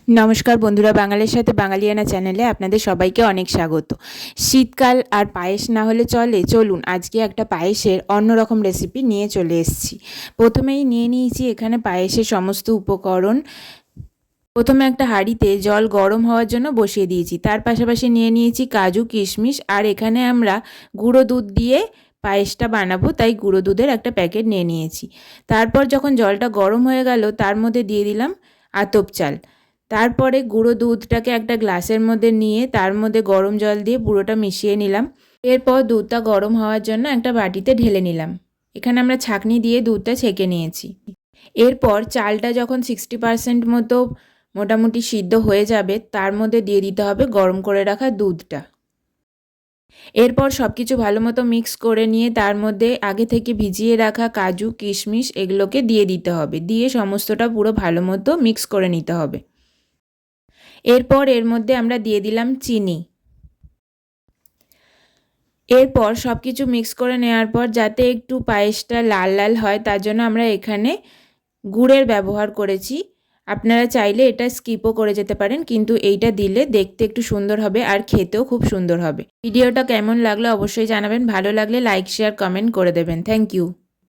নমস্কার বন্ধুরা, বাঙালির সাথে বাঙালিয়ানা চ্যানেলে আপনাদের সবাইকে অনেক স্বাগত। শীতকাল আর পায়েস না হলে চলে। চলুন আজকে একটা পায়েসের অন্যরকম রেসিপি নিয়ে চলে এসেছি। প্রথমেই নিয়ে নিয়েছি এখানে পায়েসের সমস্ত উপকরণ। প্রথমে একটা হাঁড়িতে জল গরম হওয়ার জন্য বসিয়ে দিয়েছি। তার পাশাপাশি নিয়ে নিয়েছি কাজু, কিশমিশ, আর এখানে আমরা গুঁড়ো দুধ দিয়ে পায়েসটা বানাবো, তাই গুঁড়ো দুধের একটা প্যাকেট নিয়ে নিয়েছি। তারপর যখন জলটা গরম হয়ে গেল তার মধ্যে দিয়ে দিলাম আতপ চাল। তারপরে গুঁড়ো দুধটাকে একটা গ্লাসের মধ্যে নিয়ে তার মধ্যে গরম জল দিয়ে পুরোটা মিশিয়ে নিলাম। এরপর দুধটা গরম হওয়ার জন্য একটা বাটিতে ঢেলে নিলাম। এখানে আমরা ছাঁকনি দিয়ে দুধটা ছেঁকে নিয়েছি। এরপর চালটা যখন 60% মতো মোটামুটি সিদ্ধ হয়ে যাবে তার মধ্যে দিয়ে দিতে হবে গরম করে রাখা দুধটা। এরপর সব কিছু ভালো মতো মিক্স করে নিয়ে তার মধ্যে আগে থেকে ভিজিয়ে রাখা কাজু, কিশমিশ এগুলোকে দিয়ে দিতে হবে। দিয়ে সমস্তটা পুরো ভালো মতো মিক্স করে নিতে হবে। এরপর এর মধ্যে আমরা দিয়ে দিলাম চিনি। এরপর সব কিছু মিক্স করে নেওয়ার পর যাতে একটু পায়েসটা লাল লাল হয় তার জন্য আমরা এখানে গুড়ের ব্যবহার করেছি। আপনারা চাইলে এটা স্কিপও করে যেতে পারেন, কিন্তু এইটা দিলে দেখতে একটু সুন্দর হবে আর খেতেও খুব সুন্দর হবে। ভিডিওটা কেমন লাগলো অবশ্যই জানাবেন। ভালো লাগলে লাইক, শেয়ার, কমেন্ট করে দেবেন। Thank you.